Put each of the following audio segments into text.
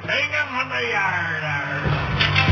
Take him from the yard.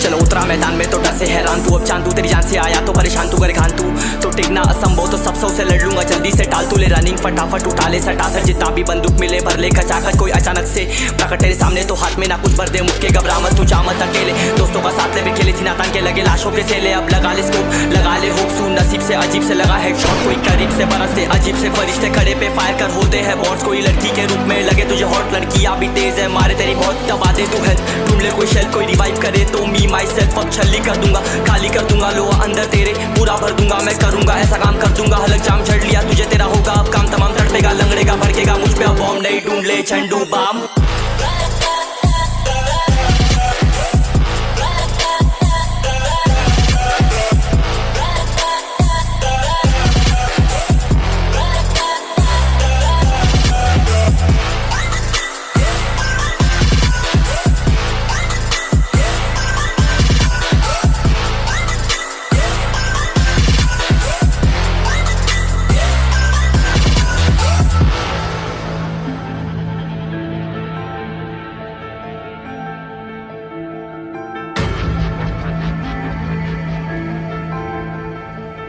चलो उतरा मैदान में तो डर से हैरान तू, अब चांद तू तेरी जान से आया तो परेशान तू करे खान तू तो टिकना असंभव तो सब से लड़ लूंगा जल्दी से टाल तू ले रनिंग फटाफट उठा ले सटासट जितना भी बंदूक मिले भर ले खचाखच कोई अचानक से प्रकट तेरे सामने तो हाथ में ना कुछ भर दे मुक्के घबरा मत तू जा मत अकेले दोस्तों का साथ ले खेले सीना तान के लगे लाशों के सेले अब लगा ले स्कोप लगा ले होप सू नसीब से अजीब से लगा हेडशॉट कोई करीब से बरसते अजीब से फरिश्ते खड़े पे फायर कर होते हैं बॉट्स कोई लड़की के रूप में लगे तुझे हॉट लड़कियां भी तेज है मारे तेरी बहुत दबा दे तू हेल्थ ढूंढ ले कोई शेल कोई रिवाइव करे तो मी माई सेल्फ अब छल्ली कर दूंगा खाली कर दूंगा लो अंदर तेरे पूरा भर दूंगा मैं करूंगा ऐसा काम कर दूंगा हलक जाम छड़ लिया तुझे तेरा होगा अब काम तमाम तड़पेगा लंगड़ेगा भड़केगा मुझ पे अब बॉम्ब नहीं ढूंढ ले झंडू balm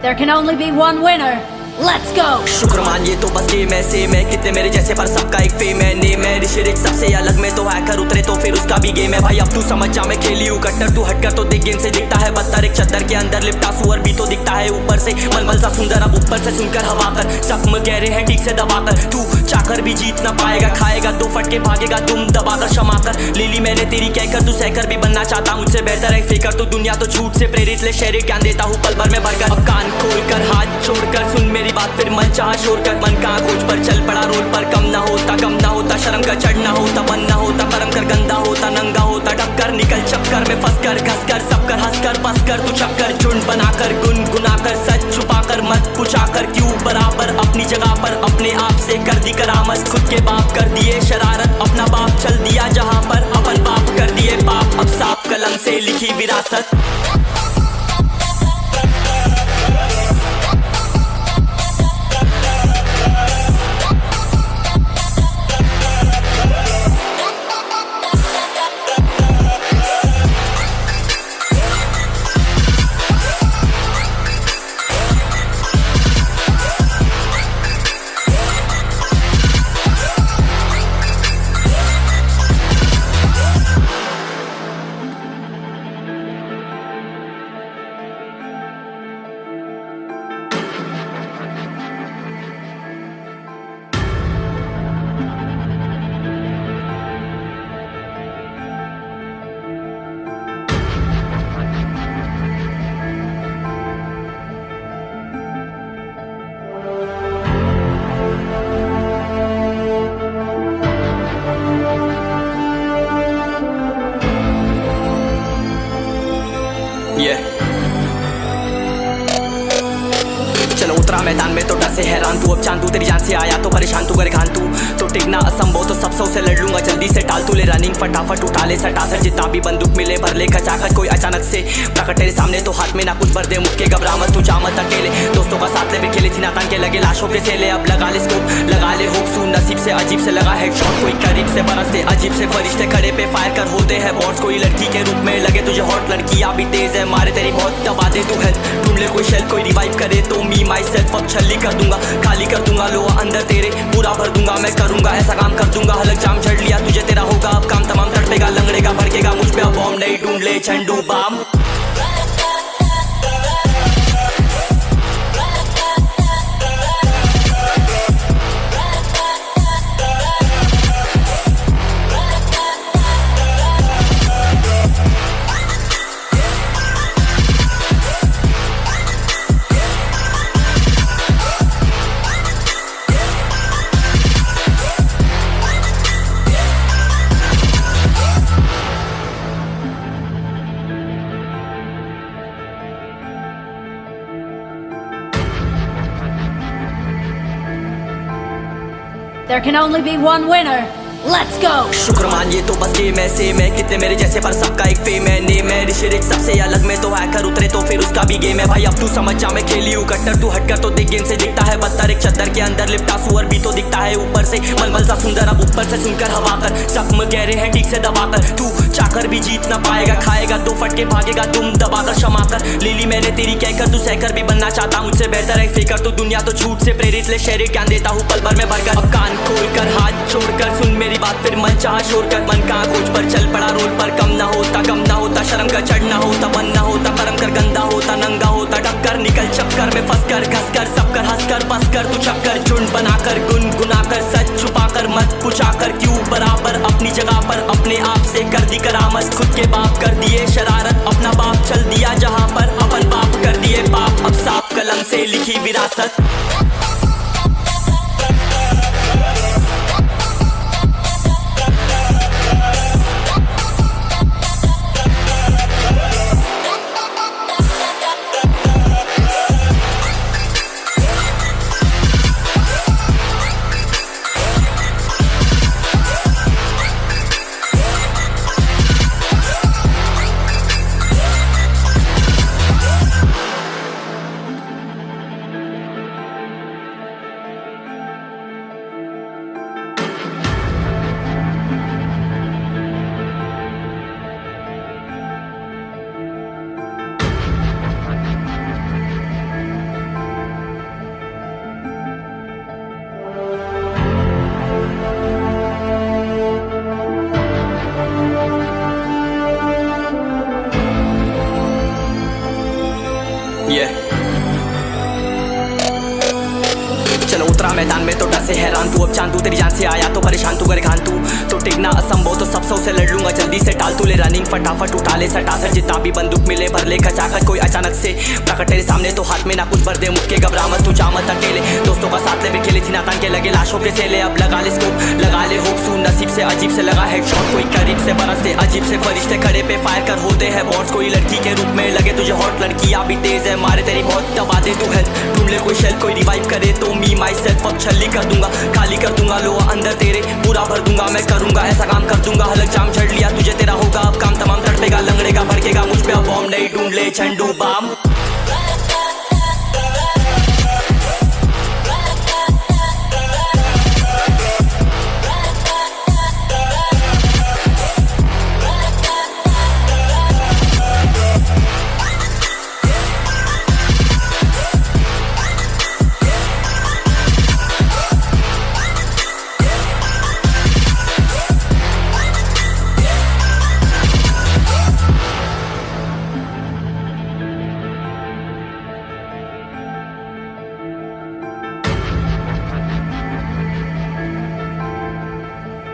There can only be one winner. Let's go! शुक्र मान ये तो बस गेम ऐसे मैं कितने मेरे जैसे पर सबका एक फेम है नेम है ऋषिरिक सबसे अलग में तो हैकर उतरे तो फिर उसका भी गेम है भाई अब तू समझ जा मैं खेली हूँ कट्टर तू हटकर तो देख गेम से दिखता है बत्तर एक चद्दर के अंदर लिपटा सुअर भी तो दिखता है ऊपर से मलमल सा सुंदर अब ऊपर से सुनकर हवा कर जख्म गहरे हैं ठीक से दबाकर तू चाकर भी जीत ना पाएगा खाएगा दो फटके भागेगा तुम दबाकर क्षमा कर ले ली मैंने तेरी कहकर तू सहकर भी बनना चाहता मुझसे बेहतर है फेकर तू दुनिया तो झूठ से प्रेरित ले शहर ज्ञान देता हूँ पल भर में भरकर अब कान खोल कर हाथ छोड़कर सुन मेरी बात फिर मन चाह शोर कर मन का खोज पर चल पड़ा रोल पर कम ना होता शर्म का चढ़ना होता बनना होता परम कर गंदा होता नंगा होता टक्कर निकल चक्कर में फंस कर घस कर सब कर हंस कर बस कर तू चक्कर झुंड बनाकर गुनगुना कर सच छुपा कर मत पूछा कर क्यों बराबर अपनी जगह पर अपने आप से कर दी करामत खुद के बाप कर दिए शरारत अपना बाप चल दिया जहाँ पर अपन बाप कर दिए बाप अब साफ कलम से लिखी विरासत चलो उतरा मैदान में तो डर से हैरान तू अब चांद तू तेरी जान से आया तो परेशान तू करे खान तू तो टिकना असंभव तो सब से लड़ लूंगा जल्दी से टाल तू ले रनिंग फटाफट उठा ले सटासट जितना भी बंदूक मिले भर ले खचाखच कोई अचानक से प्रकट तेरे सामने तो हाथ में ना कुछ भर दे मुक्के घबरा मत तू जा मत अकेले दोस्तों का साथ ले खेले सीना तान के लगे लाशों के सेले अब लगा ले स्कोप लगा ले होप सू नसीब से अजीब से लगा हेडशॉट कोई करीब से बरसते अजीब से फरिश्ते खड़े पे फायर कर होते हैं बॉट्स कोई लड़की के रूप में लगे तुझे हॉट लड़कियां भी तेज है मारे तेरी बहुत दबा दे तू हेल्थ ढूंढ ले कोई शेल कोई रिवाइव करे तो मी माई सेल्फ अब छल्ली कर दूंगा खाली कर दूंगा लो अंदर तेरे पूरा भर दूंगा मैं करूंगा ऐसा काम कर दूंगा हलक जाम छड़ लिया तुझे तेरा होगा अब काम तमाम तड़पेगा लंगड़ेगा भड़केगा मुझ पे अब बॉम्ब नहीं ढूंढ ले झंडू balm There can only be one winner. Let's go. शुक्र मानिए तो बस गेम ऐसे में कितने मेरे जैसे पर सबका एक फेम है नेम है ऋषिरिक सबसे अलग में तो हैकर उतरे तो फिर उसका भी गेम है भाई अब तू समझ जा मैं खेली हूँ कट्टर तू हटकर तो देख गेम से दिखता है पत्थर एक चद्दर के अंदर लिपटा सुअर भी तो दिखता है ऊपर से मलमल सा सुंदर अब ऊपर से सुनकर हवा कर जख्म गहरे हैं ठीक से दबाकर तू चाकर भी जीत ना पाएगा खाएगा दो फटके भागेगा तुम दबाकर क्षमा कर ले ली मैंने तेरी कहकर तू सहकर भी बनना चाहता मुझसे बेहतर है फेकर तो दुनिया तो झूठ से प्रेरित ले शहरी ज्ञान देता हूँ पल भर में भरकर अब कान खोलकर हाथ छोड़कर सुन मेरी बात फिर मन चाह शोर कर मन कहाँ खोज पर चल पड़ा रोड पर कम ना होता शर्म का चढ़ना होता बन ना होता कर्म कर गंदा होता नंगा होता टक्कर निकल चक्कर में फंस कर घस कर सब कर हंस कर बस कर तू चक्कर झुंड बनाकर गुनगुनाकर सच छुपाकर मत पुछाकर क्यों बराबर अपनी जगह पर अपने आप से कर दी करामत खुद के बाप कर दिए शरारत अपना बाप चल दिया जहाँ पर अपन बाप कर दिए पाप अब साफ कलम से लिखी विरासत चलो उतरा मैदान में तो डर से हैरान तू अब चांद तू तेरी जान से आया तो परेशान तू कर खान तू तो टिकना असंभव तो सब से लड़ लूंगा जल्दी से टाल तू ले रनिंग फटाफट उठा ले सटासट जितना भी बंदूक मिले भर ले खचाखच कोई अचानक से प्रकट तेरे सामने तो हाथ में ना कुछ भर दे मुक्के घबरा मत तू जा मत अकेले दोस्तों का साथ ले भी खेले थी नातान के लगे लाशों के सेले अब लगा ले स्कोप लगा ले होप सू नसीब से अजीब से लगा हेडशॉट कोई करीब से बरसते अजीब से फरिश्ते खड़े पे फायर कर होते हैं बॉट्स कोई लड़की के रूप में लगे तुझे हॉट लड़की भी तेज है मारे तेरी बहुत दबा दे तू हेल्थ ढूंढ ले कोई शेल कोई रिवाइव करे तो मी माई सेल्फ अब छल्ली कर दूंगा खाली कर दूंगा लो अंदर तेरे पूरा भर दूंगा मैं करूंगा ऐसा काम कर दूंगा हलक जाम छड़ लिया तुझे तेरा होगा अब काम तमाम तड़पेगा लंगड़ेगा भड़केगा मुझ पे अब बॉम्ब नहीं ढूंढ ले झंडू balm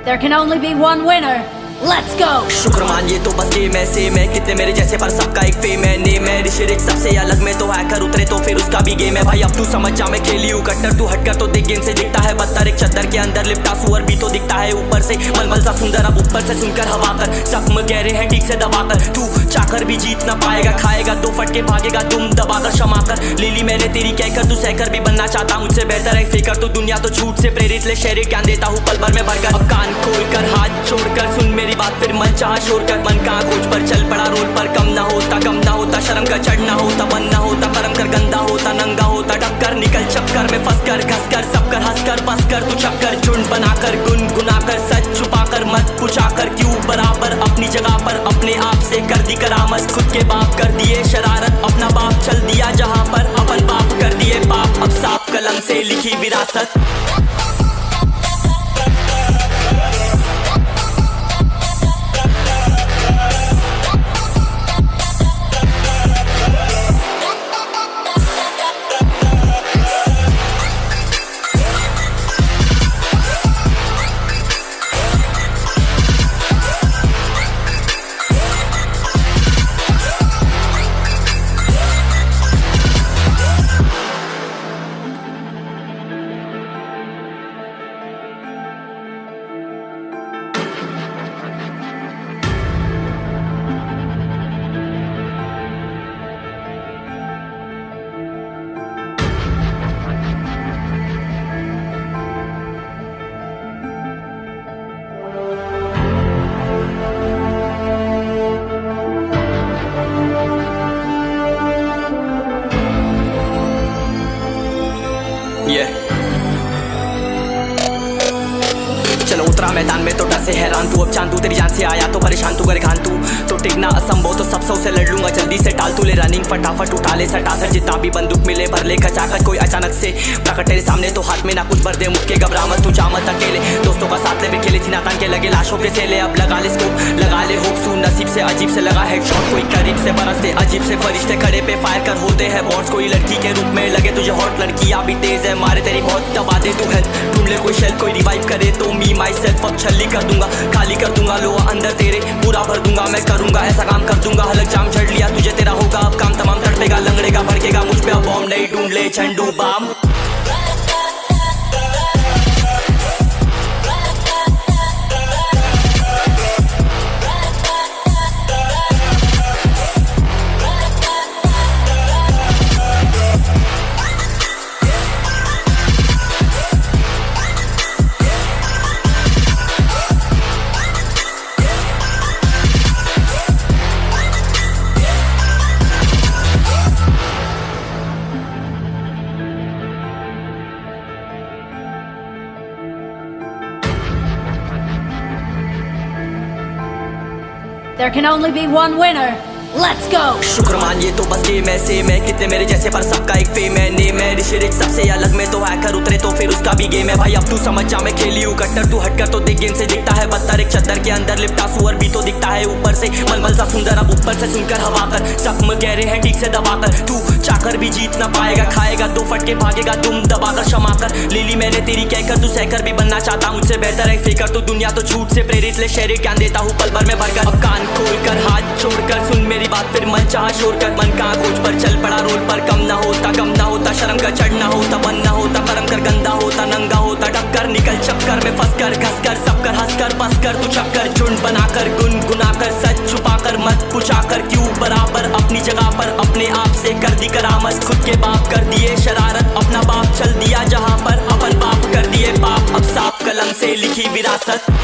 There can only be one winner. Let's go. शुक्र मानिए तो बस गेम ऐसे में कितने मेरे जैसे पर सबका एक फेम है नेम है ऋषिरिक सबसे अलग में तो हैकर उतरे तो फिर उसका भी गेम है भाई अब तू समझ जा मैं खेली हूँ कट्टर तू हटकर तो देख गेम से दिखता है पत्थर एक चद्दर के अंदर लिपटा सुअर भी तो दिखता है ऊपर से मलमल सा सुंदर अब ऊपर से सुनकर हवा कर जख्म गहरे हैं ठीक से दबाकर तू चाकर भी जीत ना पाएगा खाएगा दो फटके भागेगा तुम दबाकर क्षमा कर ले ली मैंने तेरी कहकर तू सहकर भी बनना चाहता मुझसे बेहतर है फेकर तो दुनिया तो झूठ से प्रेरित ले शहरी ज्ञान देता हूँ पल भर में भरकर अब कान खोलकर हाथ छोड़कर सुन मेरी बात फिर मन शोर कर मन कहाँ खोज पर चल पड़ा रोड पर कम ना होता शर्म का चढ़ना होता बन ना होता कर्म कर गंदा होता नंगा होता टक्कर निकल चक्कर में फंस कर घस कर सब कर हंस कर बस कर तू चक्कर झुंड बनाकर गुनगुनाकर सच छुपाकर मत पुछाकर क्यों बराबर अपनी जगह पर अपने आप से कर दी करामत खुद के बाप कर दिए शरारत अपना बाप चल दिया जहाँ पर अपन बाप कर दिए पाप अब साफ कलम से लिखी विरासत हैरान तू अब चांद तू तेरी जान से आया तो परेशान तू करे खान तू तो टिकना असंभव तो सब से लड़ लूंगा जल्दी से टाल तू ले रनिंग फटाफट उठा ले सटासट जितना भी बंदूक मिले भर ले खचाखच कोई अचानक से प्रकट तेरे सामने तो हाथ में ना कुछ भर दे मुक्के घबरा मत तू जा मत अकेले दोस्तों का साथ ले खेले सीना तान के लगे लाशों के सेले अब लगा ले स्कोप लगा ले होप सू नसीब से अजीब से लगा हेडशॉट कोई करीब से बरसते अजीब से फरिश्ते खड़े पे फायर कर होते हैं बॉट्स कोई लड़की के रूप में लगे तुझे हॉट लड़कियां भी तेज है मारे तेरी बहुत दबा दे तू है ढूंढ ले कोई शेल कोई रिवाइव करे तो मी माई सेल्फ अब छल्ली कर दूंगा खाली कर दूंगा लो अंदर तेरे पूरा भर दूंगा मैं करूंगा ऐसा काम कर दूंगा हलक जाम झड़ लिया तुझे तेरा होगा अब काम तमाम तड़पेगा लंगड़ेगा भड़केगा मुझ पे अब बॉम्ब नहीं ढूंढ ले झंडू balm There can only be one winner. Let's go! शुक्र मानिए तो बस गेम ऐसे मैं कितने मेरे जैसे पर सबका एक फेम है नेम है ऋषि सबसे अलग में तो हैकर उतरे तो फिर उसका भी गेम है भाई अब तू समझ जा मैं खेली हूँ कट्टर तू हटकर तो देख गेम से दिखता है बत्तर एक चद्दर के अंदर लिपटा सुअर भी तो दिखता है ऊपर से मलमल सा सुंदर अब ऊपर से सुनकर हवा कर जख्म गहरे हैं ठीक से दबाकर तू चाकर भी जीत ना पाएगा खाएगा दो फटके भागेगा तुम दबाकर क्षमा कर ले ली मैंने तेरी कहकर तू सहकर भी बनना चाहता मुझसे बेहतर है फिकर तू दुनिया तो झूठ से प्रेरित ले शेर ज्ञान देता हूँ पल भर में भरकर अब कान खोलकर हाथ छोड़कर सुन मेरी बात फिर मन चाह शोर कर मन का खोज पर चल पड़ा रोल पर कम ना होता शर्म का चढ़ना होता बनना होता कर्म कर गंदा होता नंगा होता टक्कर निकल चक्कर में फंस कर घस कर सब कर हंस कर बस कर तू चक्कर झुंड बनाकर गुनगुनाकर सच छुपाकर मत पूछाकर क्यों बराबर अपनी जगह पर अपने आप से कर दी करामत खुद के बाप कर दिए शरारत अपना बाप चल दिया जहाँ पर अपन बाप कर दिए बाप अब साफ कलम से लिखी विरासत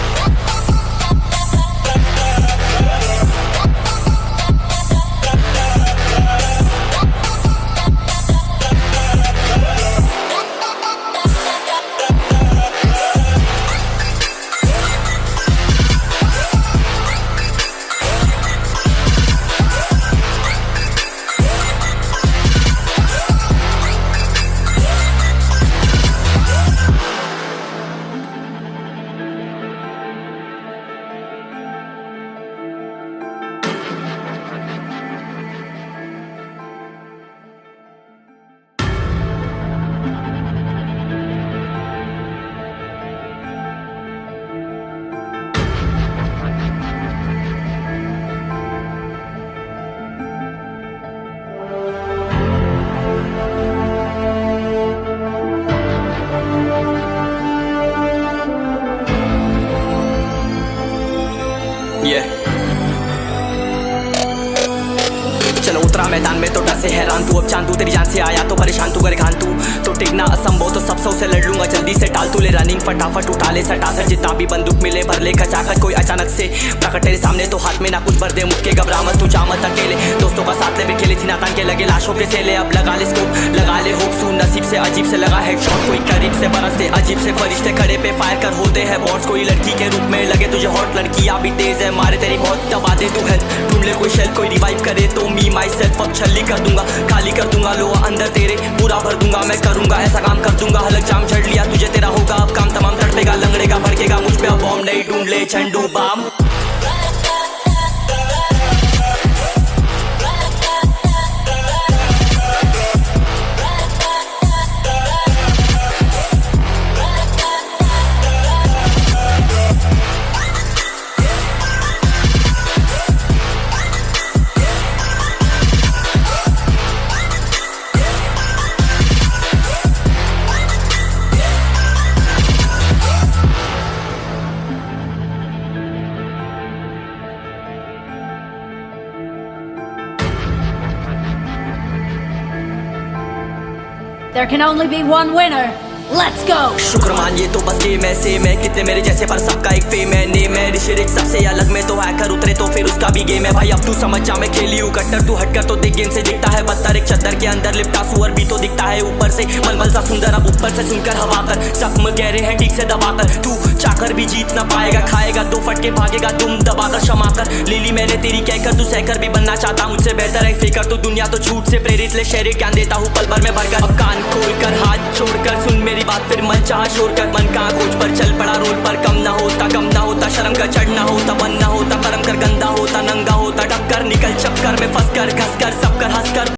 चलो उतरा मैदान में तो डर से हैरान तू अब चांद तू तेरी जान से आया तो परेशान तू करे खान तू तो टिकना असंभव तो सब से लड़ लूंगा जल्दी से टाल तू ले रनिंग फटाफट उठा ले सटासट जितना भी बंदूक मिले भर ले खचाखच कोई अचानक से प्रकट तेरे सामने तो हाथ में ना कुछ भर दे मुक्के घबरा मत तू जा मत अकेले दोस्तों का साथ ले खेले सीना तान के लगे लाशों के सेले अब लगा ले स्कोप लगा ले होप सू नसीब से अजीब से लगा हेडशॉट कोई करीब से बरसते अजीब से फरिश्ते खड़े पे फायर कर होते हैं बॉट्स कोई लड़की के रूप में लगे तुझे हॉट लड़कियां भी तेज है मारे तेरी बहुत दबा दे तू है ढूंढ ले कोई शेल कोई रिवाइव करे तो मी माई सेल्फ अब छल्ली कर दूंगा खाली कर दूंगा लो अंदर तेरे पूरा भर दूंगा मैं करूंगा ऐसा काम कर दूंगा हलक जाम झड़ लिया तुझे तेरा होगा अब काम तमाम तड़पेगा लंगड़ेगा भड़केगा मुझ पे अब बॉम्ब नहीं ढूंढ ले झंडू balm There can only be one winner. Let's go! शुक्र मान ये तो बस गेम है सेम है कितने मेरे जैसे पर सबका एक फेम है नेम है ऋषि सबसे अलग में तो हैकर उतरे तो फिर उसका भी गेम है भाई अब तू समझ जा मैं खेली हूँ कट्टर तू हटकर तो देख गेम से दिखता है बत्तर एक चद्दर के अंदर लिपटा सुअर भी तो दिखता है ऊपर से मलमल सा सुंदर अब ऊपर से सुनकर हवा कर जख्म गहरे हैं ठीक से दबाकर तू चाकर भी जीत ना पाएगा खाएगा दो फटके भागेगा तुम दबाकर क्षमा कर ले ली मैंने तेरी कहकर तू सहकर भी बनना चाहता मुझसे बेहतर है फेकर तो दुनिया तो झूठ से प्रेरित ले शहर ज्ञान देता हूँ पल भर में भरकर अब कान खोलकर हाथ छोड़कर सुन मेरी बात फिर मन चाह शोर कर मन कहाँ खोज पर चल पड़ा रोड पर कम ना होता शर्म का चढ़ना होता बनना होता कर्म कर गंदा होता नंगा होता टक्कर निकल चक्कर में फंस कर घस कर सब कर हंस कर